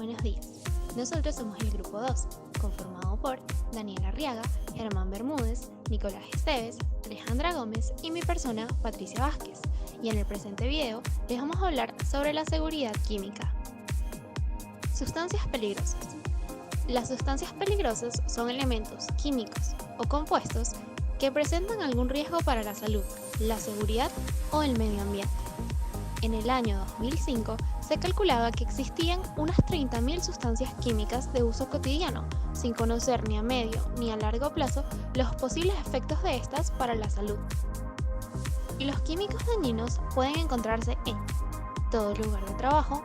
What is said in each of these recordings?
Buenos días. Nosotros somos el Grupo 2, conformado por Daniela Arriaga, Germán Bermúdez, Nicolás Esteves, Alejandra Gómez y mi persona, Patricia Vázquez. Y en el presente video les vamos a hablar sobre la seguridad química. Sustancias peligrosas. Las sustancias peligrosas son elementos químicos o compuestos que presentan algún riesgo para la salud, la seguridad o el medio ambiente. En el año 2005 se calculaba que existían unas 30.000 sustancias químicas de uso cotidiano, sin conocer ni a medio ni a largo plazo los posibles efectos de estas para la salud. Los químicos dañinos pueden encontrarse en todo lugar de trabajo,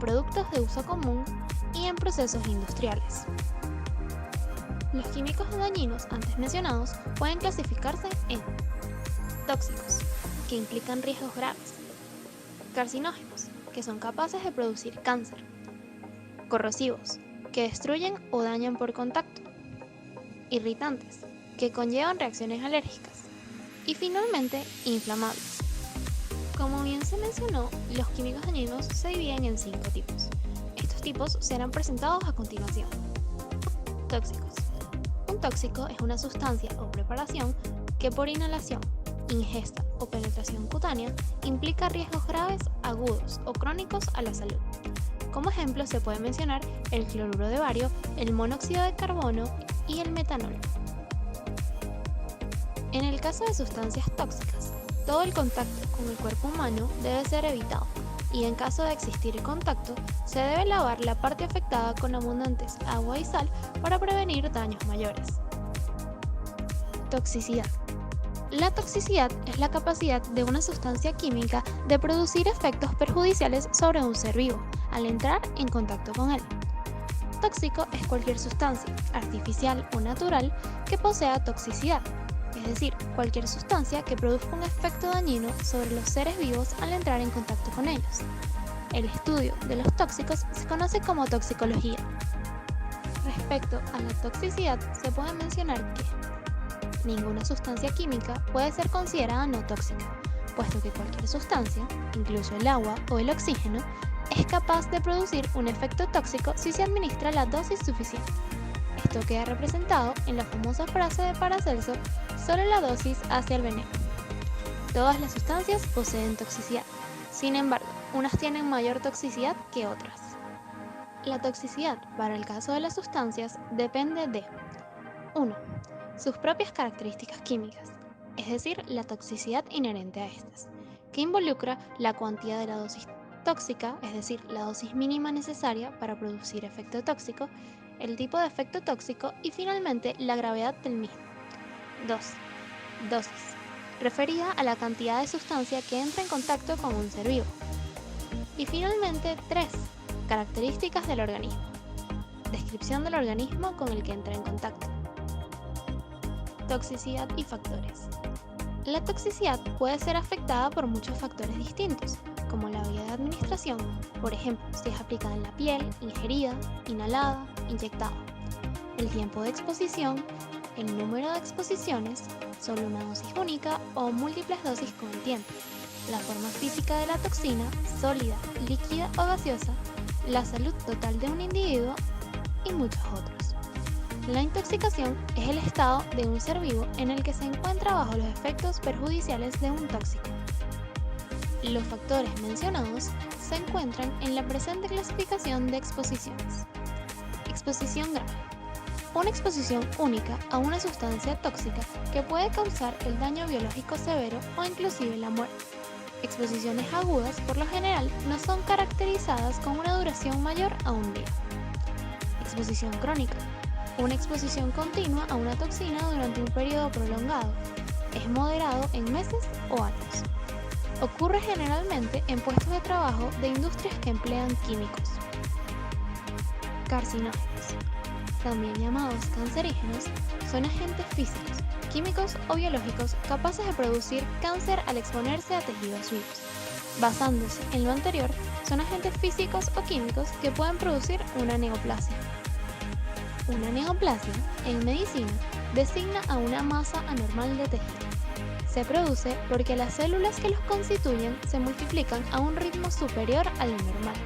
productos de uso común y en procesos industriales. Los químicos dañinos antes mencionados pueden clasificarse en tóxicos, que implican riesgos graves, carcinógenos, que son capaces de producir cáncer, corrosivos, que destruyen o dañan por contacto, irritantes, que conllevan reacciones alérgicas, y finalmente inflamables. Como bien se mencionó, los químicos dañinos se dividen en 5 tipos. Estos tipos serán presentados a continuación. Tóxicos. Un tóxico es una sustancia o preparación que por inhalación, ingesta o penetración cutánea implica riesgos graves, agudos o crónicos a la salud. Como ejemplo se puede mencionar el cloruro de bario, el monóxido de carbono y el metanol. En el caso de sustancias tóxicas, todo el contacto con el cuerpo humano debe ser evitado y en caso de existir contacto, se debe lavar la parte afectada con abundantes agua y sal para prevenir daños mayores. Toxicidad. La toxicidad es la capacidad de una sustancia química de producir efectos perjudiciales sobre un ser vivo al entrar en contacto con él. Tóxico es cualquier sustancia, artificial o natural, que posea toxicidad, es decir, cualquier sustancia que produzca un efecto dañino sobre los seres vivos al entrar en contacto con ellos. El estudio de los tóxicos se conoce como toxicología. Respecto a la toxicidad, se puede mencionar que ninguna sustancia química puede ser considerada no tóxica, puesto que cualquier sustancia, incluso el agua o el oxígeno, es capaz de producir un efecto tóxico si se administra la dosis suficiente. Esto queda representado en la famosa frase de Paracelso: solo la dosis hace el veneno. Todas las sustancias poseen toxicidad, sin embargo, unas tienen mayor toxicidad que otras. La toxicidad para el caso de las sustancias depende de 1. Sus propias características químicas, es decir, la toxicidad inherente a estas, que involucra la cuantía de la dosis tóxica, es decir, la dosis mínima necesaria para producir efecto tóxico, el tipo de efecto tóxico y finalmente la gravedad del mismo. 2. Dosis, referida a la cantidad de sustancia que entra en contacto con un ser vivo. Y finalmente 3. Características del organismo, descripción del organismo con el que entra en contacto. Toxicidad y factores. La toxicidad puede ser afectada por muchos factores distintos, como la vía de administración, por ejemplo, si es aplicada en la piel, ingerida, inhalada, inyectada. El tiempo de exposición, el número de exposiciones, solo una dosis única o múltiples dosis con el tiempo, la forma física de la toxina, sólida, líquida o gaseosa, la salud total de un individuo y muchos otros. La intoxicación es el estado de un ser vivo en el que se encuentra bajo los efectos perjudiciales de un tóxico. Los factores mencionados se encuentran en la presente clasificación de exposiciones. Exposición grave. Una exposición única a una sustancia tóxica que puede causar el daño biológico severo o inclusive la muerte. Exposiciones agudas, por lo general, no son caracterizadas con una duración mayor a un día. Exposición crónica. Una exposición continua a una toxina durante un periodo prolongado. Es moderado en meses o años. Ocurre generalmente en puestos de trabajo de industrias que emplean químicos. Carcinógenos, también llamados cancerígenos, son agentes físicos, químicos o biológicos capaces de producir cáncer al exponerse a tejidos vivos. Basándose en lo anterior, son agentes físicos o químicos que pueden producir una neoplasia. Una neoplasia, en medicina, designa a una masa anormal de tejido. Se produce porque las células que los constituyen se multiplican a un ritmo superior al normal.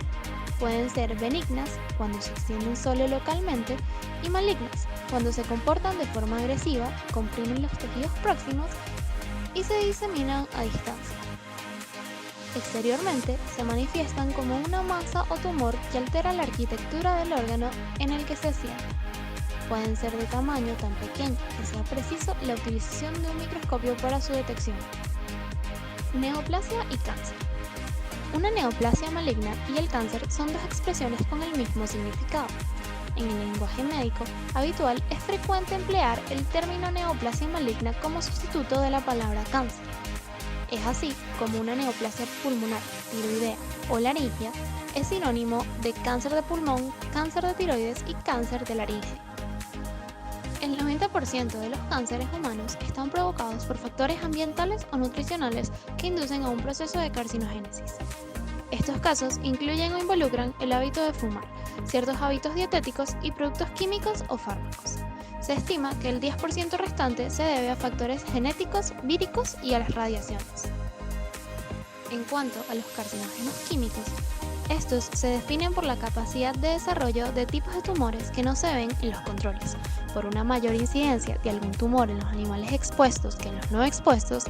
pueden ser benignas, cuando se extienden solo localmente, y malignas, cuando se comportan de forma agresiva, comprimen los tejidos próximos y se diseminan a distancia. Exteriormente, se manifiestan como una masa o tumor que altera la arquitectura del órgano en el que se asienta. Pueden ser de tamaño tan pequeño que sea preciso la utilización de un microscopio para su detección. Neoplasia y cáncer. Una neoplasia maligna y el cáncer son dos expresiones con el mismo significado. En el lenguaje médico habitual es frecuente emplear el término neoplasia maligna como sustituto de la palabra cáncer. Es así como una neoplasia pulmonar, tiroidea o laringea es sinónimo de cáncer de pulmón, cáncer de tiroides y cáncer de laringe. El 90% de los cánceres humanos están provocados por factores ambientales o nutricionales que inducen a un proceso de carcinogénesis. Estos casos incluyen o involucran el hábito de fumar, ciertos hábitos dietéticos y productos químicos o fármacos. Se estima que el 10% restante se debe a factores genéticos, víricos y a las radiaciones. En cuanto a los carcinógenos químicos, estos se definen por la capacidad de desarrollo de tipos de tumores que no se ven en los controles, por una mayor incidencia de algún tumor en los animales expuestos que en los no expuestos,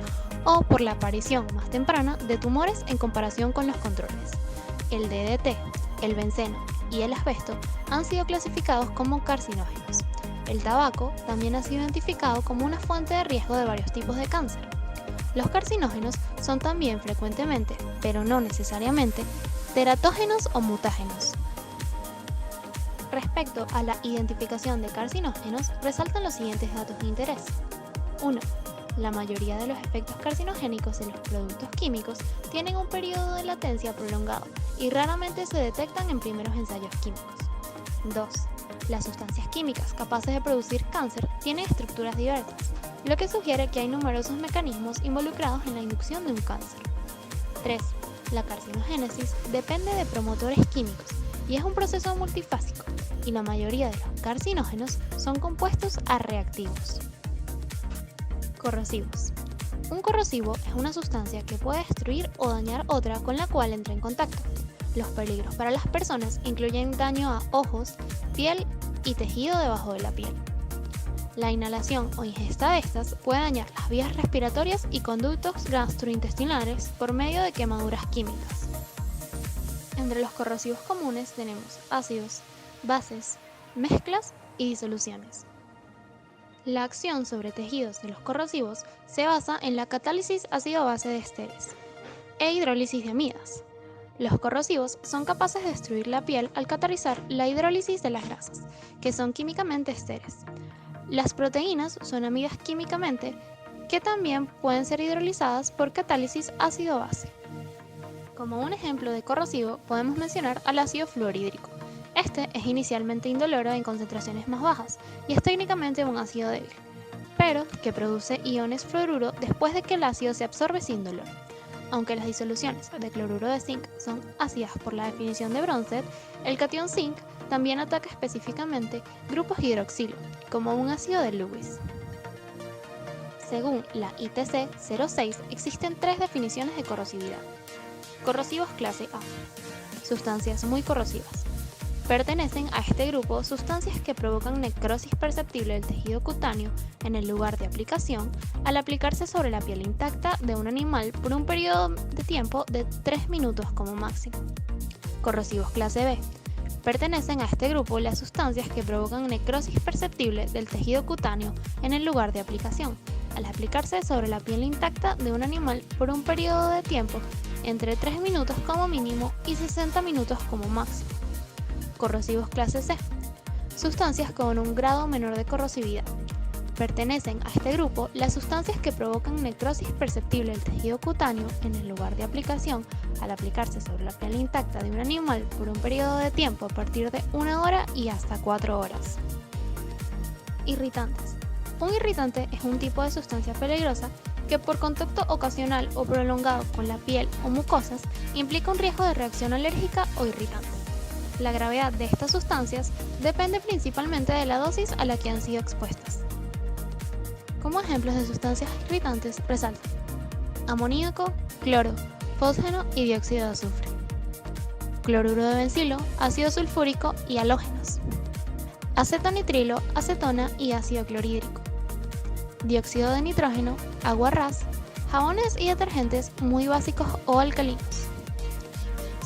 o por la aparición más temprana de tumores en comparación con los controles. El DDT, el benceno y el asbesto han sido clasificados como carcinógenos. El tabaco también ha sido identificado como una fuente de riesgo de varios tipos de cáncer. Los carcinógenos son también frecuentemente, pero no necesariamente, teratógenos o mutágenos. Respecto a la identificación de carcinógenos, resaltan los siguientes datos de interés. 1. La mayoría de los efectos carcinogénicos de los productos químicos tienen un periodo de latencia prolongado y raramente se detectan en primeros ensayos químicos. 2. Las sustancias químicas capaces de producir cáncer tienen estructuras diversas, lo que sugiere que hay numerosos mecanismos involucrados en la inducción de un cáncer. 3. La carcinogénesis depende de promotores químicos y es un proceso multifásico, y la mayoría de los carcinógenos son compuestos reactivos. Corrosivos. Un corrosivo es una sustancia que puede destruir o dañar otra con la cual entra en contacto. Los peligros para las personas incluyen daño a ojos, piel y tejido debajo de la piel. La inhalación o ingesta de estas puede dañar las vías respiratorias y conductos gastrointestinales por medio de quemaduras químicas. Entre los corrosivos comunes tenemos ácidos, bases, mezclas y disoluciones. La acción sobre tejidos de los corrosivos se basa en la catálisis ácido-base de esteres e hidrólisis de amidas. Los corrosivos son capaces de destruir la piel al catalizar la hidrólisis de las grasas, que son químicamente esteres. Las proteínas son amidas químicamente, que también pueden ser hidrolizadas por catálisis ácido-base. Como un ejemplo de corrosivo podemos mencionar al ácido fluorhídrico. Este es inicialmente indoloro en concentraciones más bajas y es técnicamente un ácido débil, pero que produce iones fluoruro después de que el ácido se absorbe sin dolor. Aunque las disoluciones de cloruro de zinc son ácidas por la definición de Bronsted, el catión zinc también ataca específicamente grupos hidroxilo, como un ácido de Lewis. Según la ITC 06, existen 3 definiciones de corrosividad. Corrosivos clase A. Sustancias muy corrosivas. Pertenecen a este grupo sustancias que provocan necrosis perceptible del tejido cutáneo en el lugar de aplicación al aplicarse sobre la piel intacta de un animal por un periodo de tiempo de 3 minutos como máximo. Corrosivos clase B. Pertenecen a este grupo las sustancias que provocan necrosis perceptible del tejido cutáneo en el lugar de aplicación al aplicarse sobre la piel intacta de un animal por un periodo de tiempo entre 3 minutos como mínimo y 60 minutos como máximo. Corrosivos clase C. Sustancias con un grado menor de corrosividad. Pertenecen a este grupo las sustancias que provocan necrosis perceptible del tejido cutáneo en el lugar de aplicación al aplicarse sobre la piel intacta de un animal por un periodo de tiempo a partir de 1 hora y hasta 4 horas. Irritantes. Un irritante es un tipo de sustancia peligrosa que por contacto ocasional o prolongado con la piel o mucosas implica un riesgo de reacción alérgica o irritante. La gravedad de estas sustancias depende principalmente de la dosis a la que han sido expuestas. Como ejemplos de sustancias irritantes resaltan amoníaco, cloro, fósgeno y dióxido de azufre. cloruro de bencilo, ácido sulfúrico y halógenos, acetonitrilo, acetona y ácido clorhídrico, dióxido de nitrógeno, agua ras, jabones y detergentes muy básicos o alcalinos,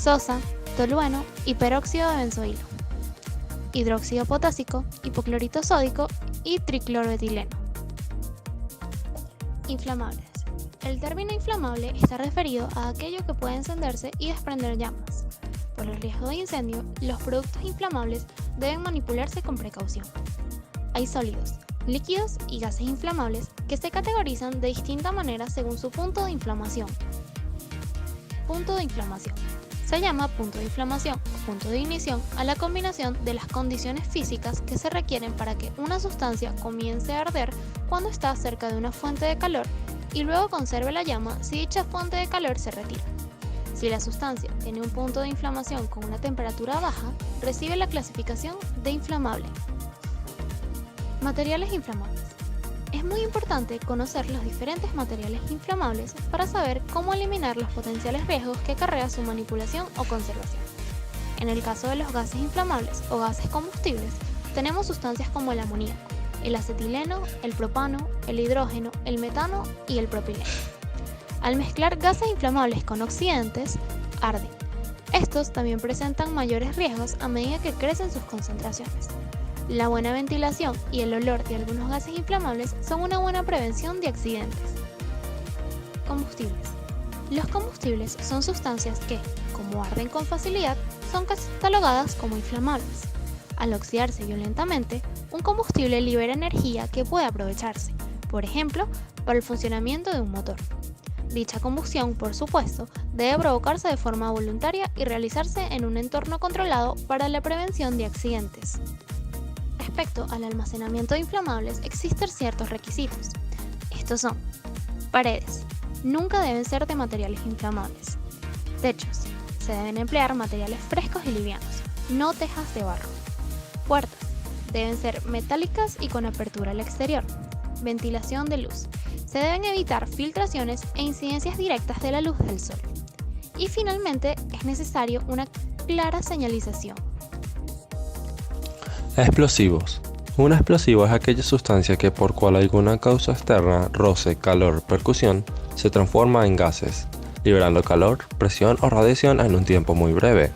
sosa, tolueno y peróxido de benzoilo, hidróxido potásico, hipoclorito sódico y tricloroetileno. Inflamables. El término inflamable está referido a aquello que puede encenderse y desprender llamas. Por el riesgo de incendio, los productos inflamables deben manipularse con precaución. Hay sólidos, líquidos y gases inflamables que se categorizan de distinta manera según su punto de inflamación. Punto de inflamación. Se llama punto de inflamación o punto de ignición a la combinación de las condiciones físicas que se requieren para que una sustancia comience a arder cuando está cerca de una fuente de calor y luego conserve la llama si dicha fuente de calor se retira. Si la sustancia tiene un punto de inflamación con una temperatura baja, recibe la clasificación de inflamable. Materiales inflamables. Es muy importante conocer los diferentes materiales inflamables para saber cómo eliminar los potenciales riesgos que acarrea su manipulación o conservación. En el caso de los gases inflamables o gases combustibles, tenemos sustancias como el amoníaco, el acetileno, el propano, el hidrógeno, el metano y el propileno. Al mezclar gases inflamables con oxidantes, arden. Estos también presentan mayores riesgos a medida que crecen sus concentraciones. La buena ventilación y el olor de algunos gases inflamables son una buena prevención de accidentes. Combustibles. Los combustibles son sustancias que, como arden con facilidad, son catalogadas como inflamables. Al oxidarse violentamente, un combustible libera energía que puede aprovecharse, por ejemplo, para el funcionamiento de un motor. Dicha combustión, por supuesto, debe provocarse de forma voluntaria y realizarse en un entorno controlado para la prevención de accidentes. Respecto al almacenamiento de inflamables, existen ciertos requisitos. Estos son: paredes. Nunca deben ser de materiales inflamables. Techos. Se deben emplear materiales frescos y livianos, no tejas de barro. Puertas. Deben ser metálicas y con apertura al exterior. Ventilación de luz. Se deben evitar filtraciones e incidencias directas de la luz del sol. Y finalmente, es necesario una clara señalización. Explosivos. Un explosivo es aquella sustancia que por cual alguna causa externa, roce, calor, percusión, se transforma en gases, liberando calor, presión o radiación en un tiempo muy breve.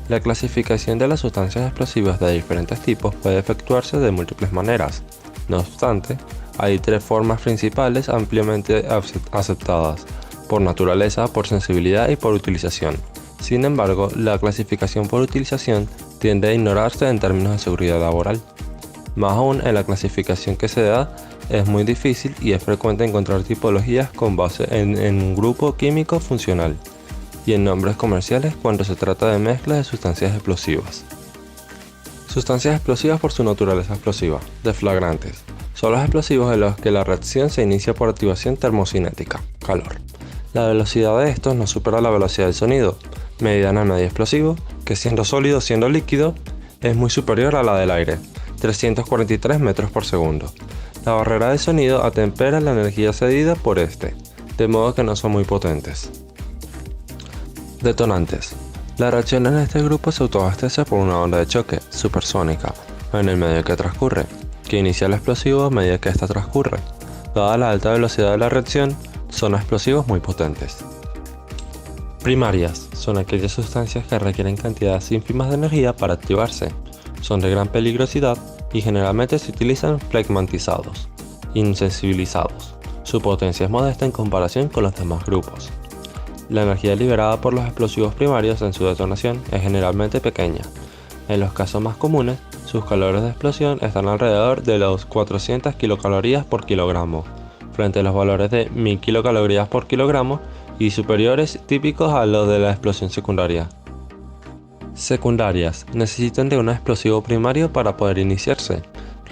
La clasificación de las sustancias explosivas de diferentes tipos puede efectuarse de múltiples maneras. No obstante, hay tres formas principales ampliamente aceptadas, por naturaleza, por sensibilidad y por utilización. Sin embargo, la clasificación por utilización tiende a ignorarse en términos de seguridad laboral. Más aún, en la clasificación que se da, es muy difícil y es frecuente encontrar tipologías con base en un grupo químico funcional y en nombres comerciales cuando se trata de mezclas de sustancias explosivas. Sustancias explosivas por su naturaleza explosiva. Deflagrantes. Son los explosivos en los que la reacción se inicia por activación termocinética, calor. La velocidad de estos no supera la velocidad del sonido, medida en el medio explosivo, que siendo sólido siendo líquido, es muy superior a la del aire, 343 metros por segundo. La barrera del sonido atempera la energía cedida por este, de modo que no son muy potentes. Detonantes. La reacción en este grupo se autoabastece por una onda de choque, supersónica, en el medio que transcurre, que inicia el explosivo a medida que ésta transcurre. Dada la alta velocidad de la reacción, son explosivos muy potentes. Primarias. Son aquellas sustancias que requieren cantidades ínfimas de energía para activarse. Son de gran peligrosidad y generalmente se utilizan flegmatizados, insensibilizados. Su potencia es modesta en comparación con los demás grupos. La energía liberada por los explosivos primarios en su detonación es generalmente pequeña. En los casos más comunes, sus calores de explosión están alrededor de los 400 kilocalorías por kilogramo, frente a los valores de 1000 kilocalorías por kilogramo y superiores típicos a los de la explosión secundaria. Secundarias. Necesitan de un explosivo primario para poder iniciarse.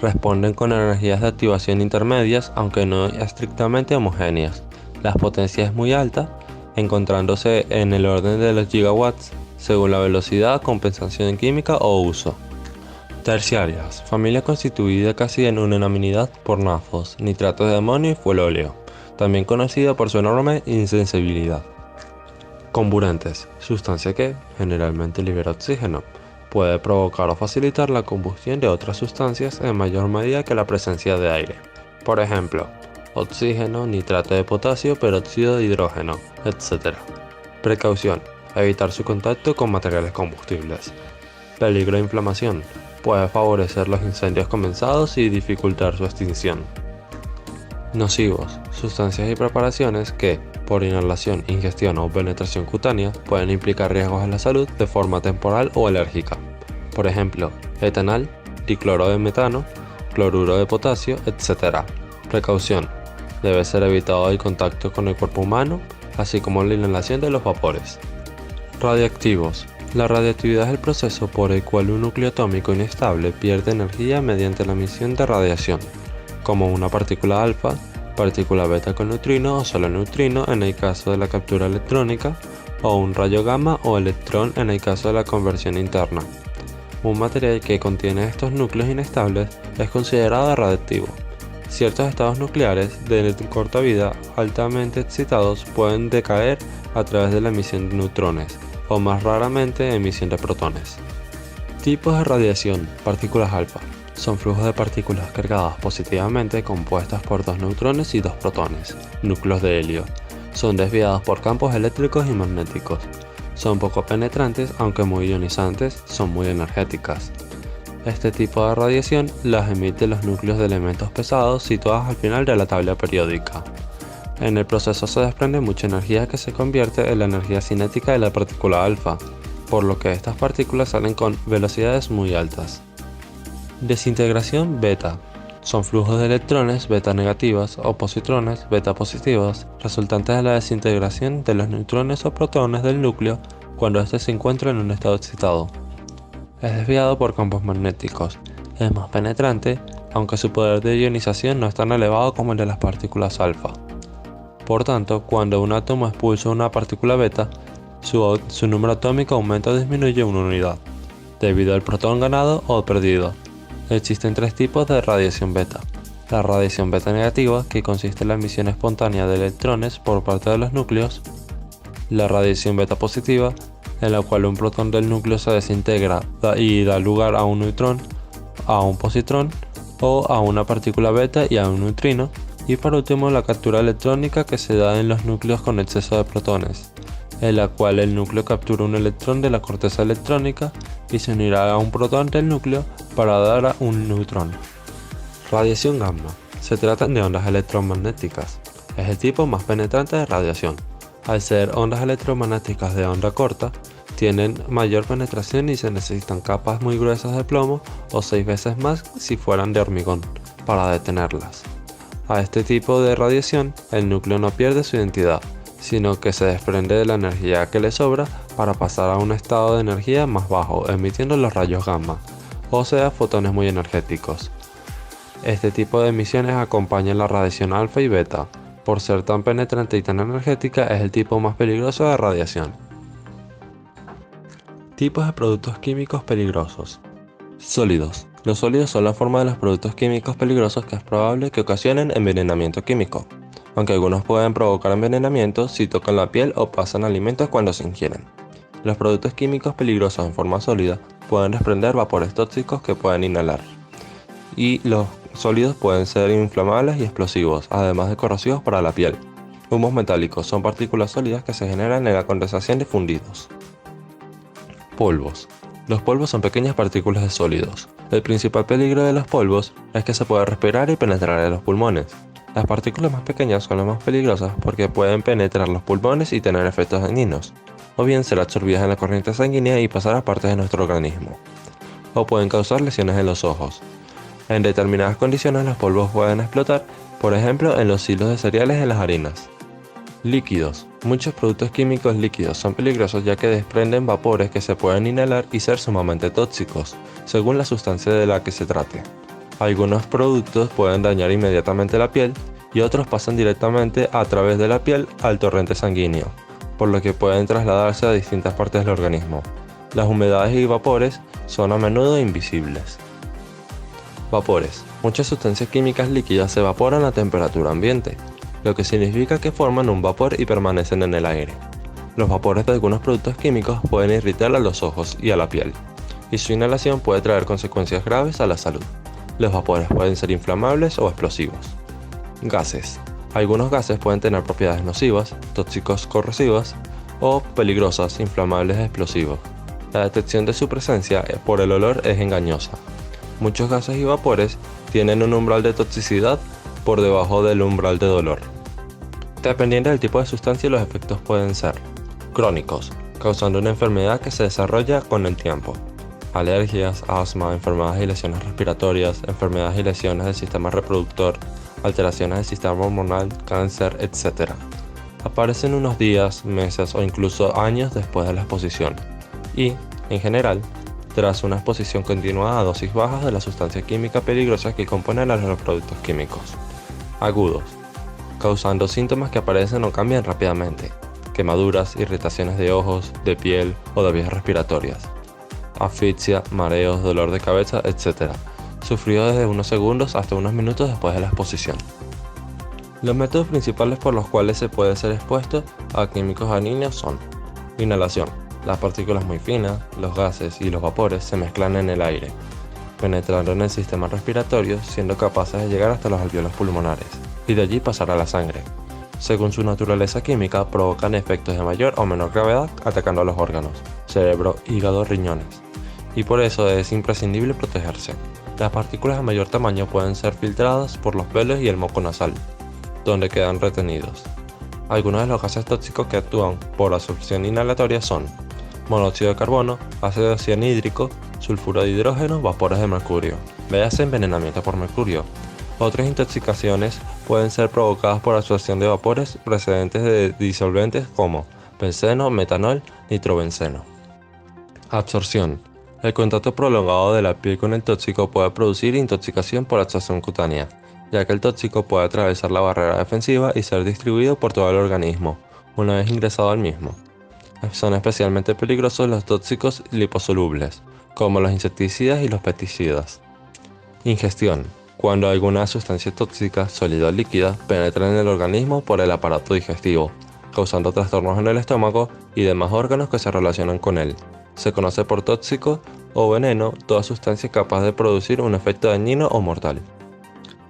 Responden con energías de activación intermedias, aunque no estrictamente homogéneas. La potencia es muy alta, encontrándose en el orden de los gigawatts, según la velocidad, compensación química o uso. Terciarias. Familia constituida casi en unanimidad por nafos, nitratos de amonio y fuelóleo, también conocido por su enorme insensibilidad. Comburentes, sustancia que, generalmente libera oxígeno, puede provocar o facilitar la combustión de otras sustancias en mayor medida que la presencia de aire. Por ejemplo, oxígeno, nitrato de potasio, peróxido de hidrógeno, etc. Precaución, evitar su contacto con materiales combustibles. Peligro de inflamación, puede favorecer los incendios comenzados y dificultar su extinción. Nocivos, sustancias y preparaciones que, por inhalación, ingestión o penetración cutánea, pueden implicar riesgos a la salud de forma temporal o alérgica. Por ejemplo, etanol, dicloro de metano, cloruro de potasio, etc. Precaución, debe ser evitado el contacto con el cuerpo humano, así como la inhalación de los vapores. Radioactivos. La radioactividad es el proceso por el cual un núcleo atómico inestable pierde energía mediante la emisión de radiación, como una partícula alfa, partícula beta con neutrino o solo neutrino en el caso de la captura electrónica, o un rayo gamma o electrón en el caso de la conversión interna. Un material que contiene estos núcleos inestables es considerado radioactivo. Ciertos estados nucleares de corta vida altamente excitados pueden decaer a través de la emisión de neutrones, o más raramente emisión de protones. Tipos de radiación: partículas alfa. Son flujos de partículas cargadas positivamente compuestas por 2 neutrones y 2 protones, núcleos de helio. Son desviados por campos eléctricos y magnéticos. Son poco penetrantes, aunque muy ionizantes, son muy energéticas. Este tipo de radiación las emiten los núcleos de elementos pesados situados al final de la tabla periódica. En el proceso se desprende mucha energía que se convierte en la energía cinética de la partícula alfa, por lo que estas partículas salen con velocidades muy altas. Desintegración beta. Son flujos de electrones beta negativas o positrones beta positivos resultantes de la desintegración de los neutrones o protones del núcleo cuando éste se encuentra en un estado excitado. Es desviado por campos magnéticos. Es más penetrante, aunque su poder de ionización no es tan elevado como el de las partículas alfa. Por tanto, cuando un átomo expulsa una partícula beta, su número atómico aumenta o disminuye una unidad, debido al protón ganado o perdido. Existen 3 tipos de radiación beta. La radiación beta negativa, que consiste en la emisión espontánea de electrones por parte de los núcleos. La radiación beta positiva, en la cual un protón del núcleo se desintegra y da lugar a un neutrón, a un positrón o a una partícula beta y a un neutrino. Y por último, la captura electrónica, que se da en los núcleos con exceso de protones, en la cual el núcleo captura un electrón de la corteza electrónica y se unirá a un protón del núcleo para dar a un neutrón. Radiación gamma. Se tratan de ondas electromagnéticas. Es el tipo más penetrante de radiación. Al ser ondas electromagnéticas de onda corta, tienen mayor penetración y se necesitan capas muy gruesas de plomo o 6 veces más si fueran de hormigón para detenerlas. A este tipo de radiación, el núcleo no pierde su identidad, sino que se desprende de la energía que le sobra para pasar a un estado de energía más bajo, emitiendo los rayos gamma, o sea, fotones muy energéticos. Este tipo de emisiones acompaña la radiación alfa y beta. Por ser tan penetrante y tan energética, es el tipo más peligroso de radiación. Tipos de productos químicos peligrosos. Sólidos. Los sólidos son la forma de los productos químicos peligrosos que es probable que ocasionen envenenamiento químico, aunque algunos pueden provocar envenenamiento si tocan la piel o pasan alimentos cuando se ingieren. Los productos químicos peligrosos en forma sólida pueden desprender vapores tóxicos que pueden inhalar. Y los sólidos pueden ser inflamables y explosivos, además de corrosivos para la piel. Humos metálicos son partículas sólidas que se generan en la condensación de fundidos. Polvos. Los polvos son pequeñas partículas de sólidos. El principal peligro de los polvos es que se puede respirar y penetrar en los pulmones. Las partículas más pequeñas son las más peligrosas porque pueden penetrar los pulmones y tener efectos dañinos, o bien ser absorbidas en la corriente sanguínea y pasar a partes de nuestro organismo, o pueden causar lesiones en los ojos. En determinadas condiciones los polvos pueden explotar, por ejemplo en los hilos de cereales en las harinas. Líquidos. Muchos productos químicos líquidos son peligrosos ya que desprenden vapores que se pueden inhalar y ser sumamente tóxicos, según la sustancia de la que se trate. Algunos productos pueden dañar inmediatamente la piel y otros pasan directamente a través de la piel al torrente sanguíneo, por lo que pueden trasladarse a distintas partes del organismo. Las humedades y vapores son a menudo invisibles. Vapores. Muchas sustancias químicas líquidas se evaporan a temperatura ambiente, lo que significa que forman un vapor y permanecen en el aire. Los vapores de algunos productos químicos pueden irritar a los ojos y a la piel, y su inhalación puede traer consecuencias graves a la salud. Los vapores pueden ser inflamables o explosivos. Gases. Algunos gases pueden tener propiedades nocivas, tóxicos corrosivas o peligrosas, inflamables explosivos. La detección de su presencia por el olor es engañosa. Muchos gases y vapores tienen un umbral de toxicidad por debajo del umbral de dolor. Dependiendo del tipo de sustancia, los efectos pueden ser crónicos, causando una enfermedad que se desarrolla con el tiempo. Alergias, asma, enfermedades y lesiones respiratorias, enfermedades y lesiones del sistema reproductor, alteraciones del sistema hormonal, cáncer, etc. Aparecen unos días, meses o incluso años después de la exposición y, en general, tras una exposición continuada a dosis bajas de la sustancia química peligrosa que componen a los productos químicos. Agudos, causando síntomas que aparecen o cambian rápidamente, quemaduras, irritaciones de ojos, de piel o de vías respiratorias, asfixia, mareos, dolor de cabeza, etc., sufrido desde unos segundos hasta unos minutos después de la exposición. Los métodos principales por los cuales se puede ser expuesto a químicos dañinos son inhalación. Las partículas muy finas, los gases y los vapores se mezclan en el aire, penetrando en el sistema respiratorio, siendo capaces de llegar hasta los alvéolos pulmonares y de allí pasar a la sangre. Según su naturaleza química, provocan efectos de mayor o menor gravedad atacando a los órganos, cerebro, hígado, riñones, y por eso es imprescindible protegerse. Las partículas de mayor tamaño pueden ser filtradas por los pelos y el moco nasal, donde quedan retenidos. Algunos de los gases tóxicos que actúan por absorción inhalatoria son monóxido de carbono, ácido cianhídrico, sulfuro de hidrógeno, vapores de mercurio. Véase envenenamiento por mercurio. Otras intoxicaciones pueden ser provocadas por absorción de vapores procedentes de disolventes como benceno, metanol, nitrobenceno. Absorción. El contacto prolongado de la piel con el tóxico puede producir intoxicación por absorción cutánea, ya que el tóxico puede atravesar la barrera defensiva y ser distribuido por todo el organismo, una vez ingresado al mismo. Son especialmente peligrosos los tóxicos liposolubles, como los insecticidas y los pesticidas. Ingestión. Cuando alguna sustancia tóxica, sólida o líquida, penetra en el organismo por el aparato digestivo, causando trastornos en el estómago y demás órganos que se relacionan con él. Se conoce por tóxico o veneno toda sustancia capaz de producir un efecto dañino o mortal.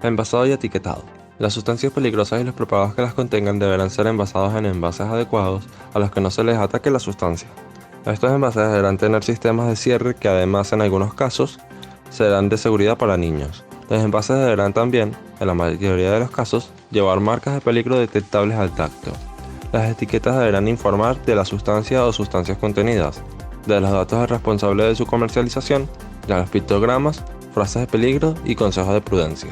Envasado y etiquetado. Las sustancias peligrosas y los preparados que las contengan deberán ser envasados en envases adecuados a los que no se les ataque la sustancia. Estos envases deberán tener sistemas de cierre que además en algunos casos serán de seguridad para niños. Los envases deberán también, en la mayoría de los casos, llevar marcas de peligro detectables al tacto. Las etiquetas deberán informar de la sustancia o sustancias contenidas, de los datos del responsable de su comercialización, de los pictogramas, frases de peligro y consejos de prudencia.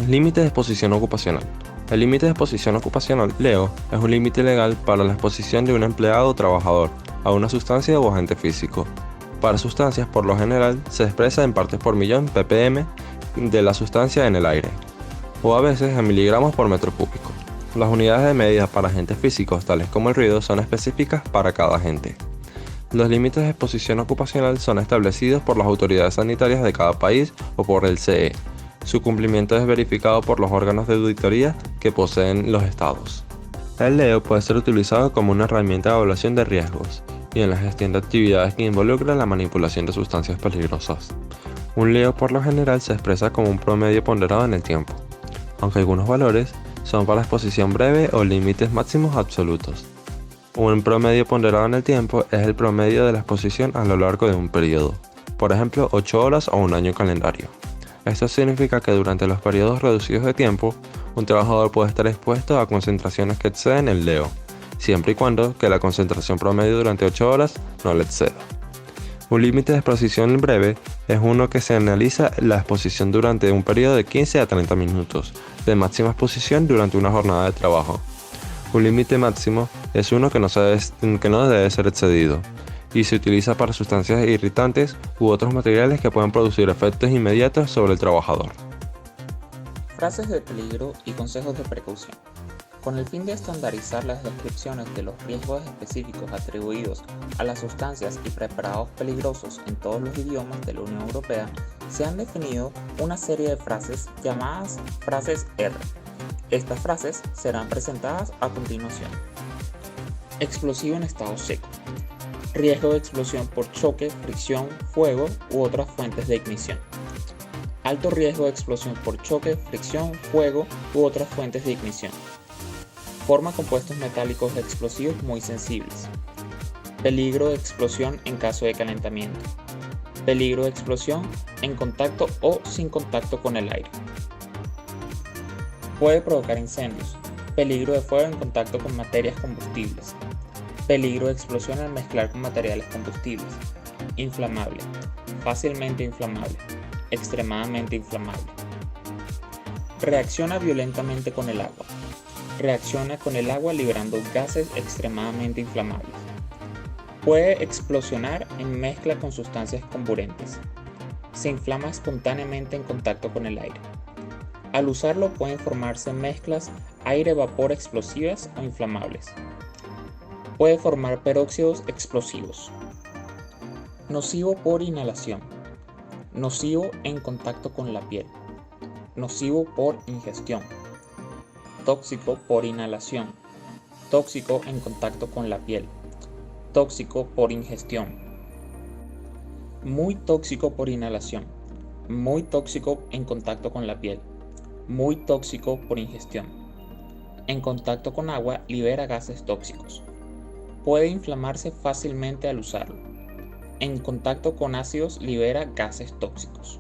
Límite de exposición ocupacional. El límite de exposición ocupacional, LEO, es un límite legal para la exposición de un empleado o trabajador a una sustancia o agente físico. Para sustancias, por lo general, se expresa en partes por millón ppm de la sustancia en el aire, o a veces en miligramos por metro cúbico. Las unidades de medida para agentes físicos, tales como el ruido, son específicas para cada agente. Los límites de exposición ocupacional son establecidos por las autoridades sanitarias de cada país o por el CE. Su cumplimiento es verificado por los órganos de auditoría que poseen los estados. El LEO puede ser utilizado como una herramienta de evaluación de riesgos y en la gestión de actividades que involucran la manipulación de sustancias peligrosas. Un LEO por lo general se expresa como un promedio ponderado en el tiempo, aunque algunos valores son para exposición breve o límites máximos absolutos. Un promedio ponderado en el tiempo es el promedio de la exposición a lo largo de un periodo, por ejemplo 8 horas o un año calendario. Esto significa que durante los periodos reducidos de tiempo, un trabajador puede estar expuesto a concentraciones que exceden el LEO, siempre y cuando que la concentración promedio durante 8 horas no le exceda. Un límite de exposición breve es uno que se analiza la exposición durante un periodo de 15 a 30 minutos, de máxima exposición durante una jornada de trabajo. Un límite máximo es uno que no debe ser excedido, y se utiliza para sustancias irritantes u otros materiales que pueden producir efectos inmediatos sobre el trabajador. Frases de peligro y consejos de precaución. Con el fin de estandarizar las descripciones de los riesgos específicos atribuidos a las sustancias y preparados peligrosos en todos los idiomas de la Unión Europea, se han definido una serie de frases llamadas frases R. Estas frases serán presentadas a continuación. Explosivo en estado seco. Riesgo de explosión por choque, fricción, fuego u otras fuentes de ignición. Alto riesgo de explosión por choque, fricción, fuego u otras fuentes de ignición. Forma compuestos metálicos explosivos muy sensibles. Peligro de explosión en caso de calentamiento. Peligro de explosión en contacto o sin contacto con el aire. Puede provocar incendios. Peligro de fuego en contacto con materias combustibles. Peligro de explosión al mezclar con materiales combustibles. Inflamable. Fácilmente inflamable. Extremadamente inflamable. Reacciona violentamente con el agua. Reacciona con el agua liberando gases extremadamente inflamables. Puede explosionar en mezcla con sustancias comburentes. Se inflama espontáneamente en contacto con el aire. Al usarlo pueden formarse mezclas aire-vapor explosivas o inflamables. Puede formar peróxidos explosivos. Nocivo por inhalación. Nocivo en contacto con la piel. Nocivo por ingestión. Tóxico por inhalación. Tóxico en contacto con la piel. Tóxico por ingestión. Muy tóxico por inhalación. Muy tóxico en contacto con la piel. Muy tóxico por ingestión. En contacto con agua libera gases tóxicos. Puede inflamarse fácilmente al usarlo. En contacto con ácidos libera gases tóxicos.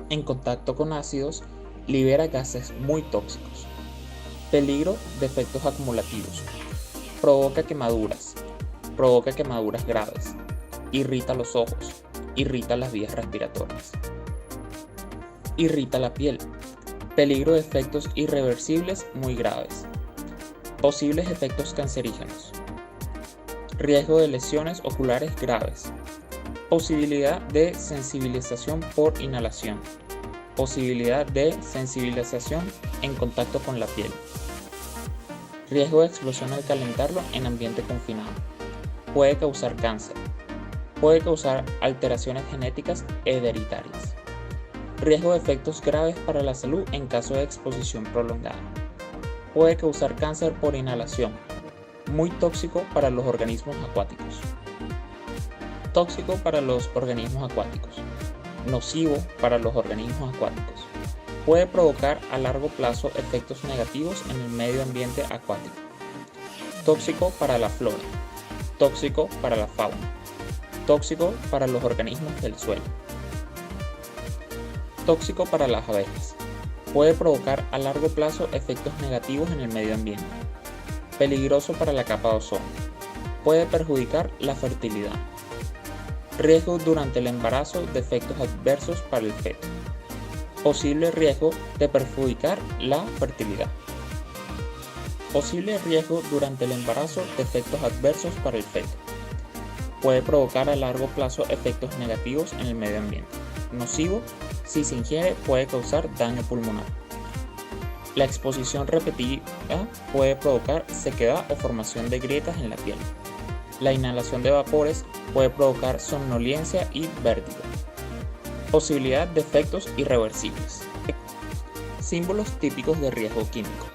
En contacto con ácidos libera gases muy tóxicos. Peligro de efectos acumulativos. Provoca quemaduras graves. Irrita los ojos. Irrita las vías respiratorias. Irrita la piel. Peligro de efectos irreversibles muy graves. Posibles efectos cancerígenos. Riesgo de lesiones oculares graves. Posibilidad de sensibilización por inhalación. Posibilidad de sensibilización en contacto con la piel. Riesgo de explosión al calentarlo en ambiente confinado. Puede causar cáncer. Puede causar alteraciones genéticas hereditarias. Riesgo de efectos graves para la salud en caso de exposición prolongada. Puede causar cáncer por inhalación. Muy tóxico para los organismos acuáticos. Tóxico para los organismos acuáticos. Nocivo para los organismos acuáticos. Puede provocar a largo plazo efectos negativos en el medio ambiente acuático. Tóxico para la flora. Tóxico para la fauna. Tóxico para los organismos del suelo. Tóxico para las abejas. Puede provocar a largo plazo efectos negativos en el medio ambiente. Peligroso para la capa de ozono. Puede perjudicar la fertilidad. Riesgo durante el embarazo de efectos adversos para el feto. Posible riesgo de perjudicar la fertilidad. Posible riesgo durante el embarazo de efectos adversos para el feto. Puede provocar a largo plazo efectos negativos en el medio ambiente. Nocivo, si se ingiere, puede causar daño pulmonar. La exposición repetida puede provocar sequedad o formación de grietas en la piel. La inhalación de vapores puede provocar somnolencia y vértigo. Posibilidad de efectos irreversibles. Símbolos típicos de riesgo químico.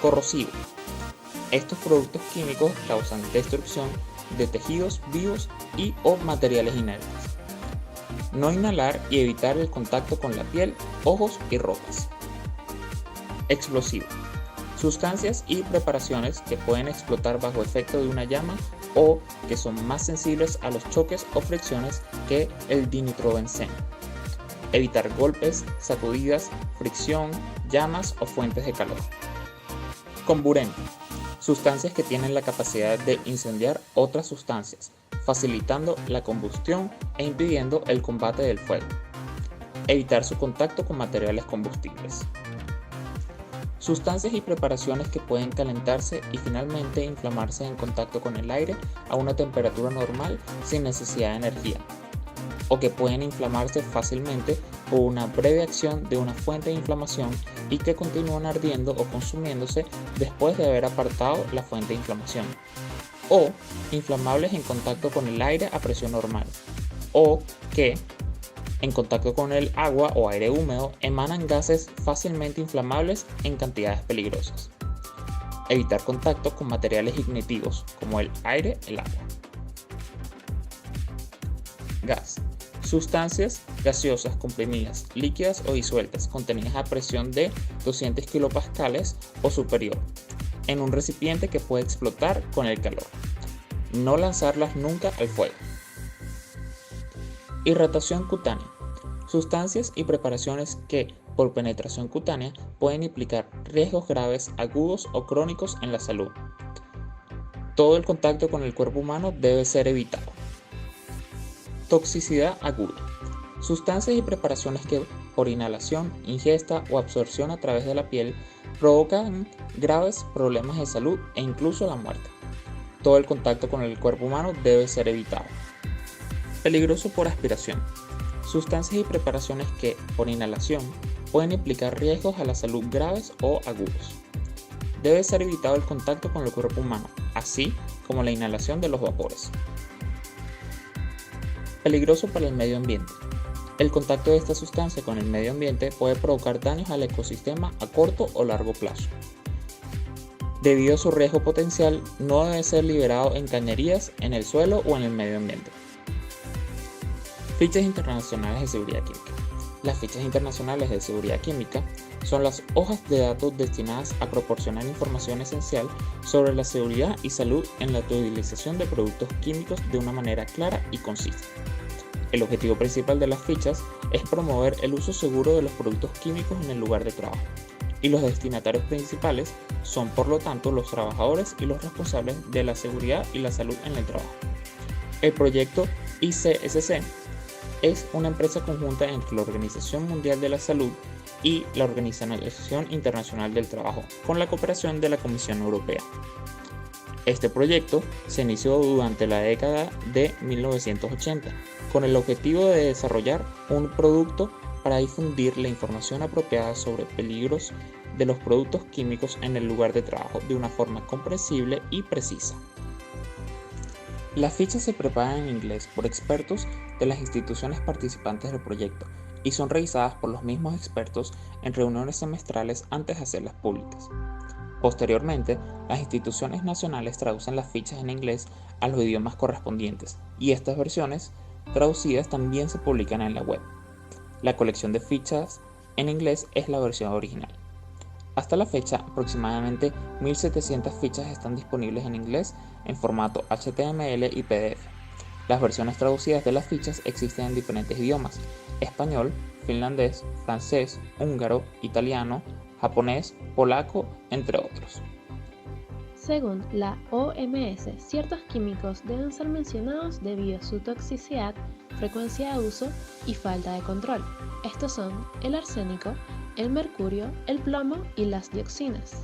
Corrosivo. Estos productos químicos causan destrucción de tejidos vivos y o materiales inertes. No inhalar y evitar el contacto con la piel, ojos y ropas. Explosivo. Sustancias y preparaciones que pueden explotar bajo efecto de una llama o que son más sensibles a los choques o fricciones que el dinitrobenceno. Evitar golpes, sacudidas, fricción, llamas o fuentes de calor. Comburente. Sustancias que tienen la capacidad de incendiar otras sustancias, facilitando la combustión e impidiendo el combate del fuego. Evitar su contacto con materiales combustibles. Sustancias y preparaciones que pueden calentarse y finalmente inflamarse en contacto con el aire a una temperatura normal sin necesidad de energía, o que pueden inflamarse fácilmente por una breve acción de una fuente de inflamación y que continúan ardiendo o consumiéndose después de haber apartado la fuente de inflamación, o inflamables en contacto con el aire a presión normal, o que, en contacto con el agua o aire húmedo, emanan gases fácilmente inflamables en cantidades peligrosas. Evitar contacto con materiales ignitivos como el aire, el agua. Gas. Sustancias gaseosas, comprimidas, líquidas o disueltas contenidas a presión de 200 kilopascales o superior en un recipiente que puede explotar con el calor. No lanzarlas nunca al fuego. Irritación cutánea. Sustancias y preparaciones que, por penetración cutánea, pueden implicar riesgos graves, agudos o crónicos en la salud. Todo el contacto con el cuerpo humano debe ser evitado. Toxicidad aguda. Sustancias y preparaciones que, por inhalación, ingesta o absorción a través de la piel, provocan graves problemas de salud e incluso la muerte. Todo el contacto con el cuerpo humano debe ser evitado. Peligroso por aspiración. Sustancias y preparaciones que, por inhalación, pueden implicar riesgos a la salud graves o agudos. Debe ser evitado el contacto con el cuerpo humano, así como la inhalación de los vapores. Peligroso para el medio ambiente. El contacto de esta sustancia con el medio ambiente puede provocar daños al ecosistema a corto o largo plazo. Debido a su riesgo potencial, no debe ser liberado en cañerías, en el suelo o en el medio ambiente. Fichas internacionales de seguridad química. Las fichas internacionales de seguridad química son las hojas de datos destinadas a proporcionar información esencial sobre la seguridad y salud en la utilización de productos químicos de una manera clara y concisa. El objetivo principal de las fichas es promover el uso seguro de los productos químicos en el lugar de trabajo, y los destinatarios principales son por lo tanto los trabajadores y los responsables de la seguridad y la salud en el trabajo. El proyecto ICSC es una empresa conjunta entre la Organización Mundial de la Salud y la Organización Internacional del Trabajo, con la cooperación de la Comisión Europea. Este proyecto se inició durante la década de 1980 con el objetivo de desarrollar un producto para difundir la información apropiada sobre peligros de los productos químicos en el lugar de trabajo de una forma comprensible y precisa. Las fichas se preparan en inglés por expertos de las instituciones participantes del proyecto y son revisadas por los mismos expertos en reuniones semestrales antes de hacerlas públicas. Posteriormente, las instituciones nacionales traducen las fichas en inglés a los idiomas correspondientes y estas versiones traducidas también se publican en la web. La colección de fichas en inglés es la versión original. Hasta la fecha, aproximadamente 1.700 fichas están disponibles en inglés en formato HTML y PDF. Las versiones traducidas de las fichas existen en diferentes idiomas: español, finlandés, francés, húngaro, italiano, japonés, polaco, entre otros. Según la OMS, ciertos químicos deben ser mencionados debido a su toxicidad, frecuencia de uso y falta de control. Estos son el arsénico, el mercurio, el plomo y las dioxinas.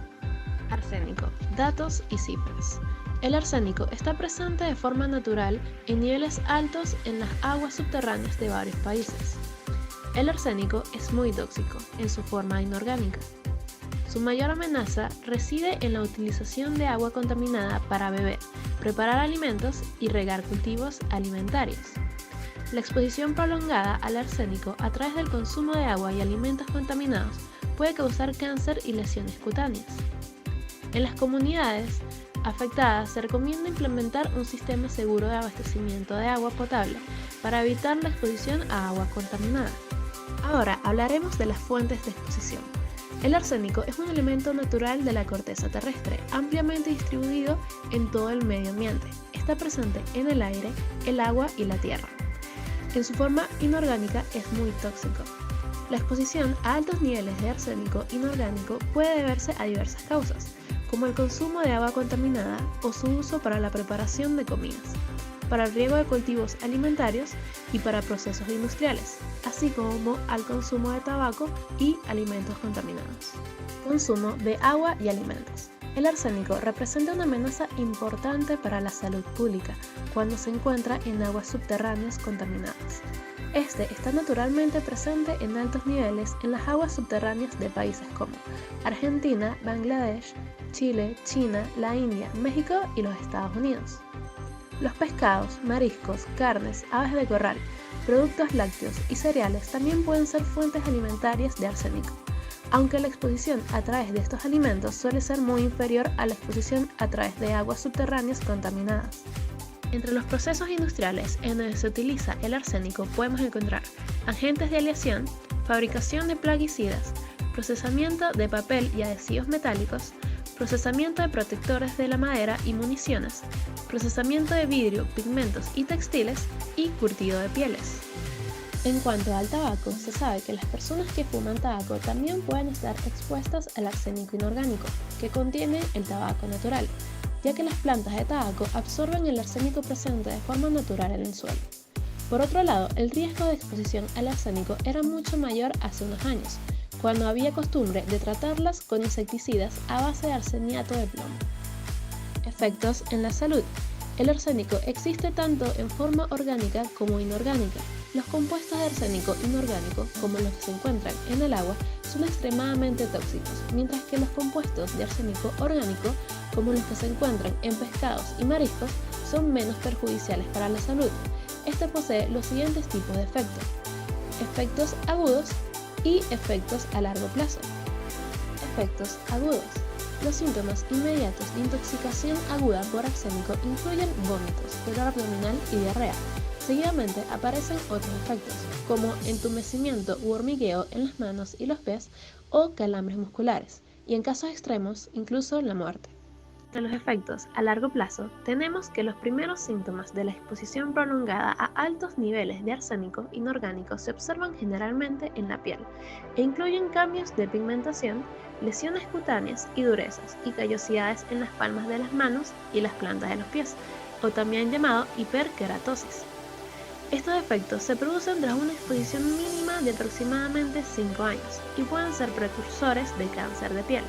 Arsénico, datos y cifras. El arsénico está presente de forma natural en niveles altos en las aguas subterráneas de varios países. El arsénico es muy tóxico en su forma inorgánica. Su mayor amenaza reside en la utilización de agua contaminada para beber, preparar alimentos y regar cultivos alimentarios. La exposición prolongada al arsénico a través del consumo de agua y alimentos contaminados puede causar cáncer y lesiones cutáneas. En las comunidades afectadas se recomienda implementar un sistema seguro de abastecimiento de agua potable para evitar la exposición a agua contaminada. Ahora hablaremos de las fuentes de exposición. El arsénico es un elemento natural de la corteza terrestre, ampliamente distribuido en todo el medio ambiente. Está presente en el aire, el agua y la tierra. En su forma inorgánica es muy tóxico. La exposición a altos niveles de arsénico inorgánico puede deberse a diversas causas, como el consumo de agua contaminada o su uso para la preparación de comidas, para el riego de cultivos alimentarios y para procesos industriales, así como al consumo de tabaco y alimentos contaminados. Consumo de agua y alimentos. El arsénico representa una amenaza importante para la salud pública cuando se encuentra en aguas subterráneas contaminadas. Este está naturalmente presente en altos niveles en las aguas subterráneas de países como Argentina, Bangladesh, Chile, China, la India, México y los Estados Unidos. Los pescados, mariscos, carnes, aves de corral, productos lácteos y cereales también pueden ser fuentes alimentarias de arsénico. aunque la exposición a través de estos alimentos suele ser muy inferior a la exposición a través de aguas subterráneas contaminadas. Entre los procesos industriales en donde se utiliza el arsénico podemos encontrar agentes de aleación, fabricación de plaguicidas, procesamiento de papel y adhesivos metálicos, procesamiento de protectores de la madera y municiones, procesamiento de vidrio, pigmentos y textiles y curtido de pieles. En cuanto al tabaco, se sabe que las personas que fuman tabaco también pueden estar expuestas al arsénico inorgánico, que contiene el tabaco natural, ya que las plantas de tabaco absorben el arsénico presente de forma natural en el suelo. Por otro lado, el riesgo de exposición al arsénico era mucho mayor hace unos años, cuando había costumbre de tratarlas con insecticidas a base de arseniato de plomo. Efectos en la salud. El arsénico existe tanto en forma orgánica como inorgánica. Los compuestos de arsénico inorgánico, como los que se encuentran en el agua, son extremadamente tóxicos, mientras que los compuestos de arsénico orgánico, como los que se encuentran en pescados y mariscos, son menos perjudiciales para la salud. Este posee los siguientes tipos de efectos: efectos agudos y efectos a largo plazo. Efectos agudos. Los síntomas inmediatos de intoxicación aguda por arsénico incluyen vómitos, dolor abdominal y diarrea. Seguidamente aparecen otros efectos, como entumecimiento u hormigueo en las manos y los pies o calambres musculares, y en casos extremos, incluso la muerte. Entre los efectos a largo plazo, tenemos que los primeros síntomas de la exposición prolongada a altos niveles de arsénico inorgánico se observan generalmente en la piel e incluyen cambios de pigmentación, lesiones cutáneas y durezas y callosidades en las palmas de las manos y las plantas de los pies, o también llamado hiperkeratosis. Estos efectos se producen tras una exposición mínima de aproximadamente 5 años y pueden ser precursores de cáncer de piel.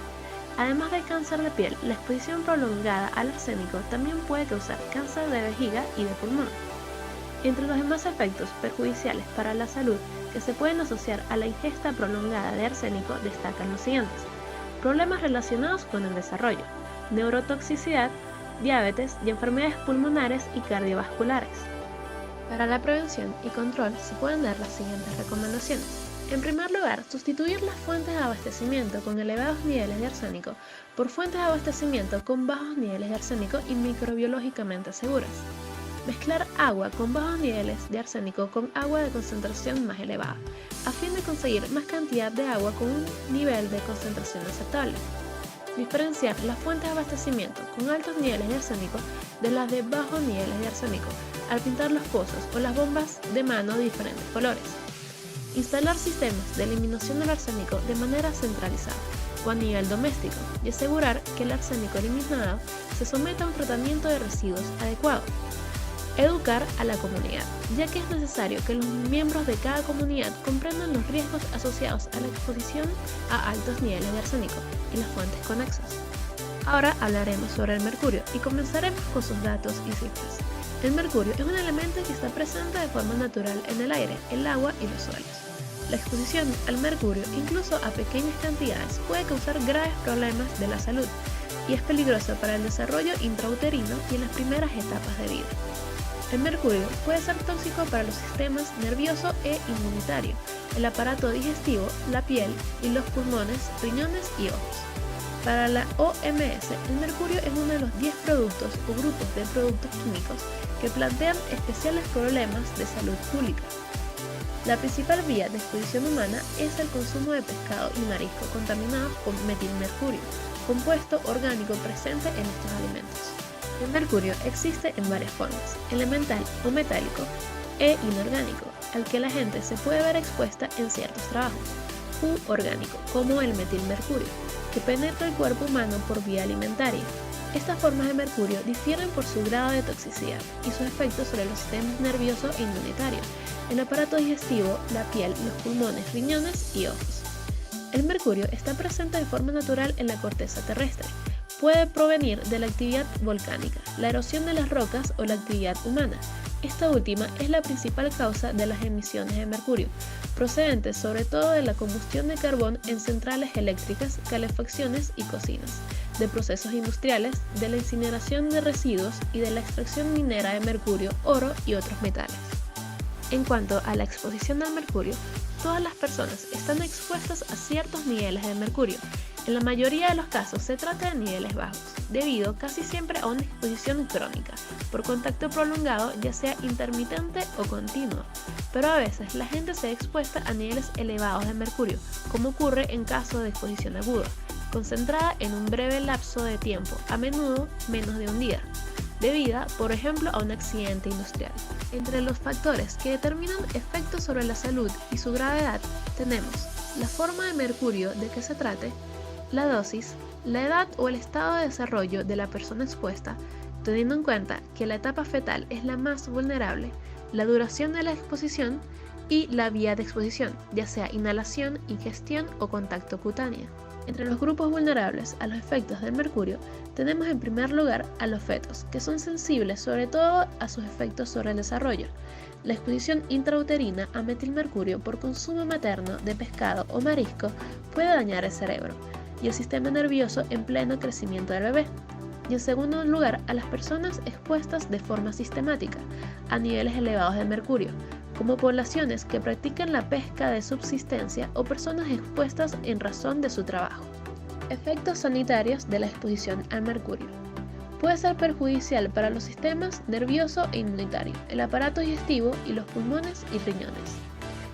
Además del cáncer de piel, la exposición prolongada al arsénico también puede causar cáncer de vejiga y de pulmón. Entre los demás efectos perjudiciales para la salud que se pueden asociar a la ingesta prolongada de arsénico destacan los siguientes: problemas relacionados con el desarrollo, neurotoxicidad, diabetes y enfermedades pulmonares y cardiovasculares. Para la prevención y control se pueden dar las siguientes recomendaciones. En primer lugar, sustituir las fuentes de abastecimiento con elevados niveles de arsénico por fuentes de abastecimiento con bajos niveles de arsénico y microbiológicamente seguras. Mezclar agua con bajos niveles de arsénico con agua de concentración más elevada, a fin de conseguir más cantidad de agua con un nivel de concentración aceptable. Diferenciar las fuentes de abastecimiento con altos niveles de arsénico de las de bajos niveles de arsénico al pintar los pozos o las bombas de mano de diferentes colores. Instalar sistemas de eliminación del arsénico de manera centralizada o a nivel doméstico y asegurar que el arsénico eliminado se someta a un tratamiento de residuos adecuado. Educar a la comunidad, ya que es necesario que los miembros de cada comunidad comprendan los riesgos asociados a la exposición a altos niveles de arsénico y las fuentes conexas. Ahora hablaremos sobre el mercurio y comenzaremos con sus datos y cifras. El mercurio es un elemento que está presente de forma natural en el aire, el agua y los suelos. La exposición al mercurio, incluso a pequeñas cantidades, puede causar graves problemas de la salud y es peligroso para el desarrollo intrauterino y en las primeras etapas de vida. El mercurio puede ser tóxico para los sistemas nervioso e inmunitario, el aparato digestivo, la piel y los pulmones, riñones y ojos. Para la OMS, el mercurio es uno de los 10 productos o grupos de productos químicos que plantean especiales problemas de salud pública. La principal vía de exposición humana es el consumo de pescado y marisco contaminados con metilmercurio, compuesto orgánico presente en estos alimentos. El mercurio existe en varias formas: elemental o metálico e inorgánico, al que la gente se puede ver expuesta en ciertos trabajos, u orgánico, como el metilmercurio, que penetra el cuerpo humano por vía alimentaria. Estas formas de mercurio difieren por su grado de toxicidad y sus efectos sobre los sistemas nervioso e inmunitario, el aparato digestivo, la piel, los pulmones, riñones y ojos. El mercurio está presente de forma natural en la corteza terrestre. Puede provenir de la actividad volcánica, la erosión de las rocas o la actividad humana. Esta última es la principal causa de las emisiones de mercurio, procedentes sobre todo de la combustión de carbón en centrales eléctricas, calefacciones y cocinas, de procesos industriales, de la incineración de residuos y de la extracción minera de mercurio, oro y otros metales. En cuanto a la exposición al mercurio, todas las personas están expuestas a ciertos niveles de mercurio. En la mayoría de los casos se trata de niveles bajos, debido casi siempre a una exposición crónica, por contacto prolongado, ya sea intermitente o continuo. Pero a veces la gente se ve expuesta a niveles elevados de mercurio, como ocurre en caso de exposición aguda, concentrada en un breve lapso de tiempo, a menudo menos de un día, debida, por ejemplo, a un accidente industrial. Entre los factores que determinan efectos sobre la salud y su gravedad tenemos la forma de mercurio de que se trate, la dosis, la edad o el estado de desarrollo de la persona expuesta, teniendo en cuenta que la etapa fetal es la más vulnerable, la duración de la exposición y la vía de exposición, ya sea inhalación, ingestión o contacto cutáneo. Entre los grupos vulnerables a los efectos del mercurio, tenemos en primer lugar a los fetos, que son sensibles sobre todo a sus efectos sobre el desarrollo. La exposición intrauterina a metilmercurio por consumo materno de pescado o marisco puede dañar el cerebro y el sistema nervioso en pleno crecimiento del bebé. Y en segundo lugar, a las personas expuestas de forma sistemática a niveles elevados de mercurio, como poblaciones que practican la pesca de subsistencia o personas expuestas en razón de su trabajo. Efectos sanitarios de la exposición al mercurio. Puede ser perjudicial para los sistemas nervioso e inmunitario, el aparato digestivo y los pulmones y riñones.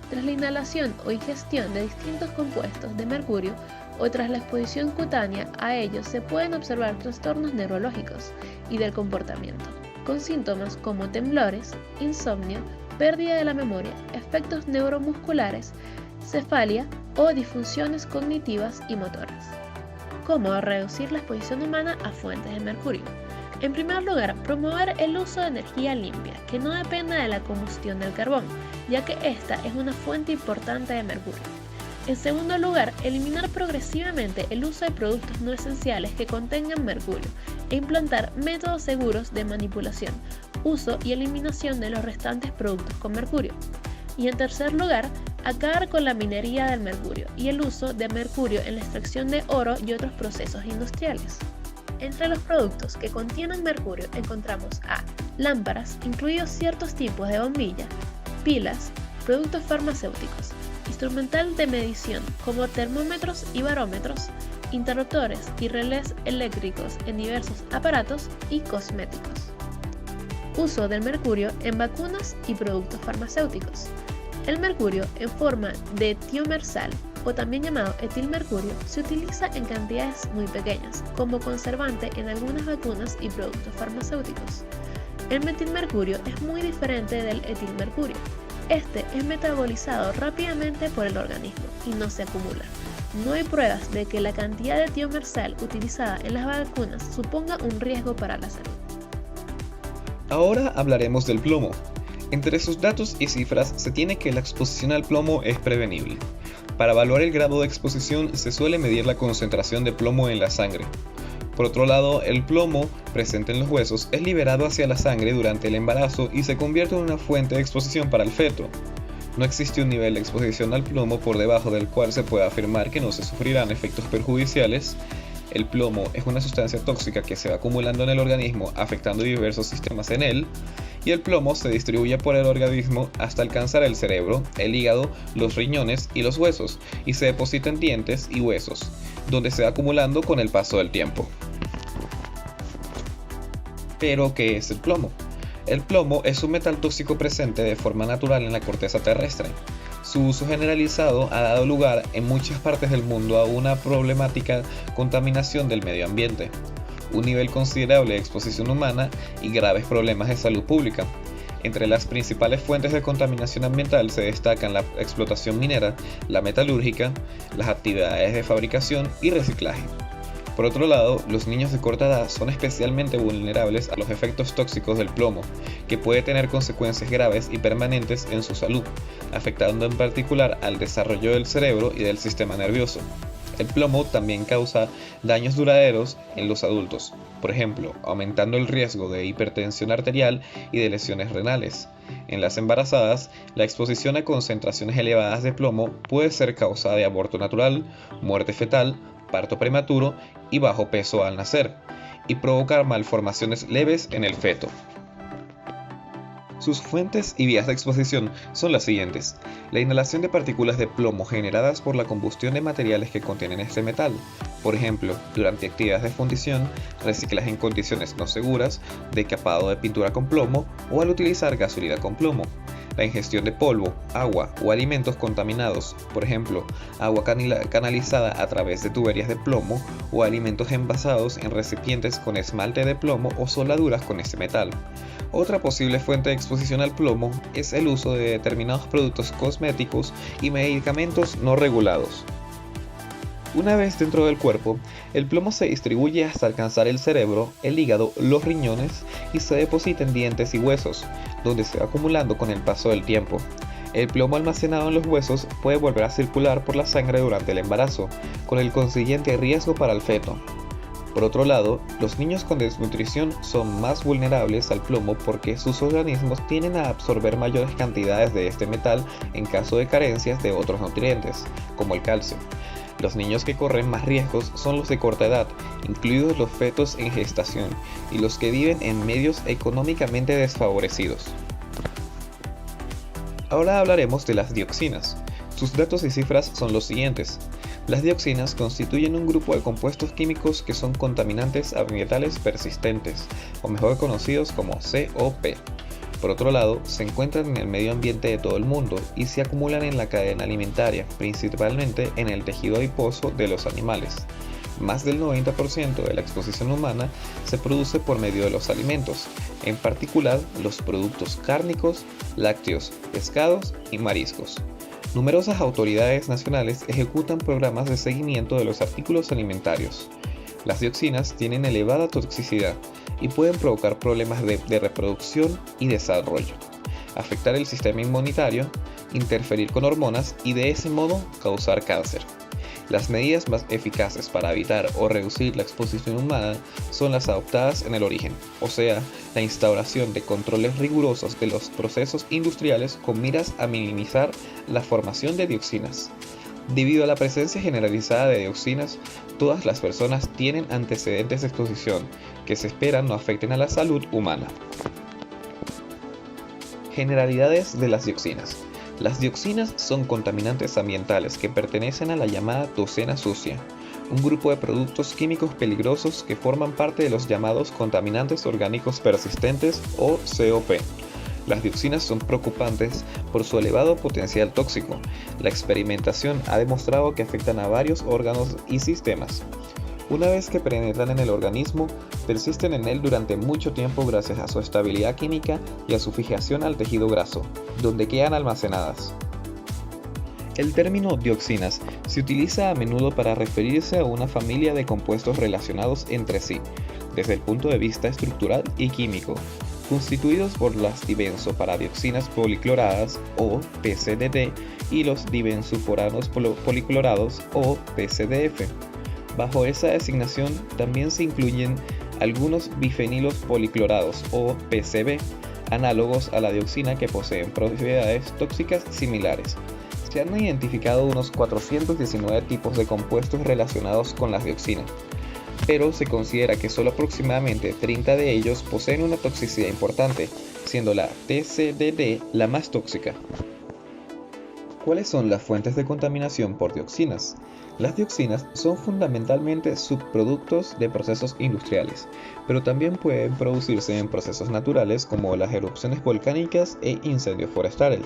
Tras la inhalación o ingestión de distintos compuestos de mercurio o tras la exposición cutánea a ellos se pueden observar trastornos neurológicos y del comportamiento, con síntomas como temblores, insomnio, pérdida de la memoria, efectos neuromusculares, cefalia o disfunciones cognitivas y motoras. ¿Cómo reducir la exposición humana a fuentes de mercurio? En primer lugar, promover el uso de energía limpia, que no dependa de la combustión del carbón, ya que esta es una fuente importante de mercurio. En segundo lugar, eliminar progresivamente el uso de productos no esenciales que contengan mercurio e implantar métodos seguros de manipulación, uso y eliminación de los restantes productos con mercurio. Y en tercer lugar, acabar con la minería del mercurio y el uso de mercurio en la extracción de oro y otros procesos industriales. Entre los productos que contienen mercurio encontramos a lámparas, incluidos ciertos tipos de bombilla, pilas, productos farmacéuticos, instrumental de medición como termómetros y barómetros, interruptores y relés eléctricos en diversos aparatos y cosméticos. Uso del mercurio en vacunas y productos farmacéuticos. El mercurio en forma de tiomersal o también llamado etilmercurio se utiliza en cantidades muy pequeñas como conservante en algunas vacunas y productos farmacéuticos. El metilmercurio es muy diferente del etilmercurio. Este es metabolizado rápidamente por el organismo y no se acumula. No hay pruebas de que la cantidad de tiomersal utilizada en las vacunas suponga un riesgo para la salud. Ahora hablaremos del plomo. Entre sus datos y cifras se tiene que la exposición al plomo es prevenible. Para evaluar el grado de exposición se suele medir la concentración de plomo en la sangre. Por otro lado, el plomo presente en los huesos es liberado hacia la sangre durante el embarazo y se convierte en una fuente de exposición para el feto. No existe un nivel de exposición al plomo por debajo del cual se pueda afirmar que no se sufrirán efectos perjudiciales. El plomo es una sustancia tóxica que se va acumulando en el organismo afectando diversos sistemas en él, y el plomo se distribuye por el organismo hasta alcanzar el cerebro, el hígado, los riñones y los huesos, y se deposita en dientes y huesos, donde se va acumulando con el paso del tiempo. ¿Pero qué es el plomo? El plomo es un metal tóxico presente de forma natural en la corteza terrestre. Su uso generalizado ha dado lugar en muchas partes del mundo a una problemática contaminación del medio ambiente, un nivel considerable de exposición humana y graves problemas de salud pública. Entre las principales fuentes de contaminación ambiental se destacan la explotación minera, la metalúrgica, las actividades de fabricación y reciclaje. Por otro lado, los niños de corta edad son especialmente vulnerables a los efectos tóxicos del plomo, que puede tener consecuencias graves y permanentes en su salud, afectando en particular al desarrollo del cerebro y del sistema nervioso. El plomo también causa daños duraderos en los adultos, por ejemplo, aumentando el riesgo de hipertensión arterial y de lesiones renales. En las embarazadas, la exposición a concentraciones elevadas de plomo puede ser causa de aborto natural, muerte fetal, parto prematuro y bajo peso al nacer, y provocar malformaciones leves en el feto. Sus fuentes y vías de exposición son las siguientes: la inhalación de partículas de plomo generadas por la combustión de materiales que contienen este metal, por ejemplo, durante actividades de fundición, reciclaje en condiciones no seguras, decapado de pintura con plomo o al utilizar gasolina con plomo. La ingestión de polvo, agua o alimentos contaminados, por ejemplo, agua canalizada a través de tuberías de plomo o alimentos envasados en recipientes con esmalte de plomo o soldaduras con este metal. Otra posible fuente de exposición al plomo es el uso de determinados productos cosméticos y medicamentos no regulados. Una vez dentro del cuerpo, el plomo se distribuye hasta alcanzar el cerebro, el hígado, los riñones y se deposita en dientes y huesos, donde se va acumulando con el paso del tiempo. El plomo almacenado en los huesos puede volver a circular por la sangre durante el embarazo, con el consiguiente riesgo para el feto. Por otro lado, los niños con desnutrición son más vulnerables al plomo porque sus organismos tienden a absorber mayores cantidades de este metal en caso de carencias de otros nutrientes, como el calcio. Los niños que corren más riesgos son los de corta edad, incluidos los fetos en gestación, y los que viven en medios económicamente desfavorecidos. Ahora hablaremos de las dioxinas. Sus datos y cifras son los siguientes. Las dioxinas constituyen un grupo de compuestos químicos que son contaminantes ambientales persistentes, o mejor conocidos como COP. Por otro lado, se encuentran en el medio ambiente de todo el mundo y se acumulan en la cadena alimentaria, principalmente en el tejido adiposo de los animales. Más del 90% de la exposición humana se produce por medio de los alimentos, en particular los productos cárnicos, lácteos, pescados y mariscos. Numerosas autoridades nacionales ejecutan programas de seguimiento de los artículos alimentarios. Las dioxinas tienen elevada toxicidad y pueden provocar problemas de reproducción y desarrollo, afectar el sistema inmunitario, interferir con hormonas y de ese modo causar cáncer. Las medidas más eficaces para evitar o reducir la exposición humana son las adoptadas en el origen, o sea, la instauración de controles rigurosos de los procesos industriales con miras a minimizar la formación de dioxinas. Debido a la presencia generalizada de dioxinas, todas las personas tienen antecedentes de exposición que se espera no afecten a la salud humana. Generalidades de las dioxinas. Las dioxinas son contaminantes ambientales que pertenecen a la llamada docena sucia, un grupo de productos químicos peligrosos que forman parte de los llamados contaminantes orgánicos persistentes o COP. Las dioxinas son preocupantes por su elevado potencial tóxico. La experimentación ha demostrado que afectan a varios órganos y sistemas. Una vez que penetran en el organismo, persisten en él durante mucho tiempo gracias a su estabilidad química y a su fijación al tejido graso, donde quedan almacenadas. El término dioxinas se utiliza a menudo para referirse a una familia de compuestos relacionados entre sí, desde el punto de vista estructural y químico, constituidos por las dibenzoparadioxinas policloradas o PCDD y los dibenzoforanos policlorados o PCDF. Bajo esa designación también se incluyen algunos bifenilos policlorados o PCB, análogos a la dioxina que poseen propiedades tóxicas similares. Se han identificado unos 419 tipos de compuestos relacionados con las dioxinas, pero se considera que solo aproximadamente 30 de ellos poseen una toxicidad importante, siendo la TCDD la más tóxica. ¿Cuáles son las fuentes de contaminación por dioxinas? Las dioxinas son fundamentalmente subproductos de procesos industriales, pero también pueden producirse en procesos naturales como las erupciones volcánicas e incendios forestales.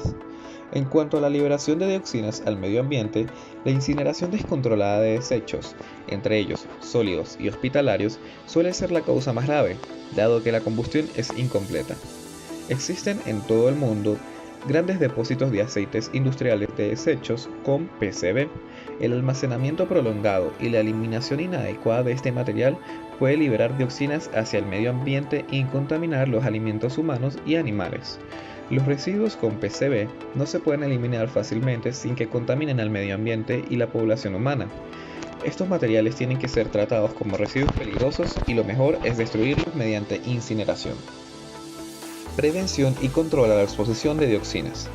En cuanto a la liberación de dioxinas al medio ambiente, la incineración descontrolada de desechos, entre ellos sólidos y hospitalarios, suele ser la causa más grave, dado que la combustión es incompleta. Existen en todo el mundo grandes depósitos de aceites industriales de desechos con PCB. El almacenamiento prolongado y la eliminación inadecuada de este material puede liberar dioxinas hacia el medio ambiente y contaminar los alimentos humanos y animales. Los residuos con PCB no se pueden eliminar fácilmente sin que contaminen al medio ambiente y la población humana. Estos materiales tienen que ser tratados como residuos peligrosos y lo mejor es destruirlos mediante incineración. Prevención y control a la exposición de dioxinas.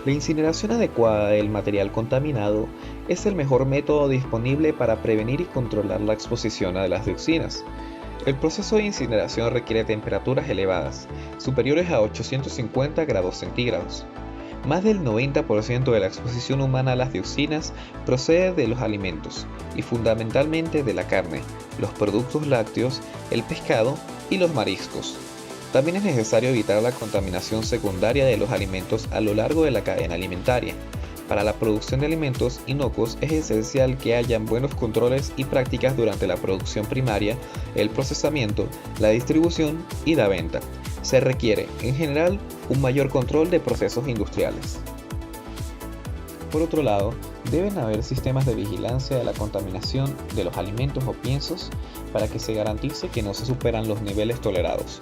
La incineración adecuada del material contaminado es el mejor método disponible para prevenir y controlar la exposición a las dioxinas. El proceso de incineración requiere temperaturas elevadas, superiores a 850 grados centígrados. Más del 90% de la exposición humana a las dioxinas procede de los alimentos, y fundamentalmente de la carne, los productos lácteos, el pescado y los mariscos. También es necesario evitar la contaminación secundaria de los alimentos a lo largo de la cadena alimentaria. Para la producción de alimentos inocuos es esencial que hayan buenos controles y prácticas durante la producción primaria, el procesamiento, la distribución y la venta. Se requiere, en general, un mayor control de procesos industriales. Por otro lado, deben haber sistemas de vigilancia de la contaminación de los alimentos o piensos para que se garantice que no se superan los niveles tolerados.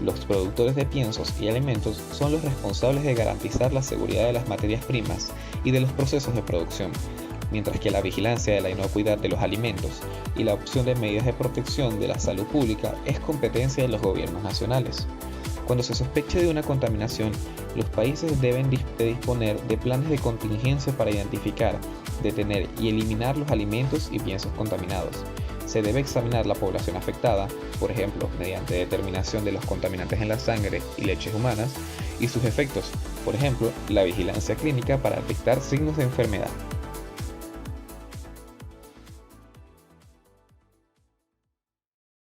Los productores de piensos y alimentos son los responsables de garantizar la seguridad de las materias primas y de los procesos de producción, mientras que la vigilancia de la inocuidad de los alimentos y la opción de medidas de protección de la salud pública es competencia de los gobiernos nacionales. Cuando se sospeche de una contaminación, los países deben disponer de planes de contingencia para identificar, detener y eliminar los alimentos y piensos contaminados. Se debe examinar la población afectada, por ejemplo, mediante determinación de los contaminantes en la sangre y leches humanas, y sus efectos, por ejemplo, la vigilancia clínica para detectar signos de enfermedad.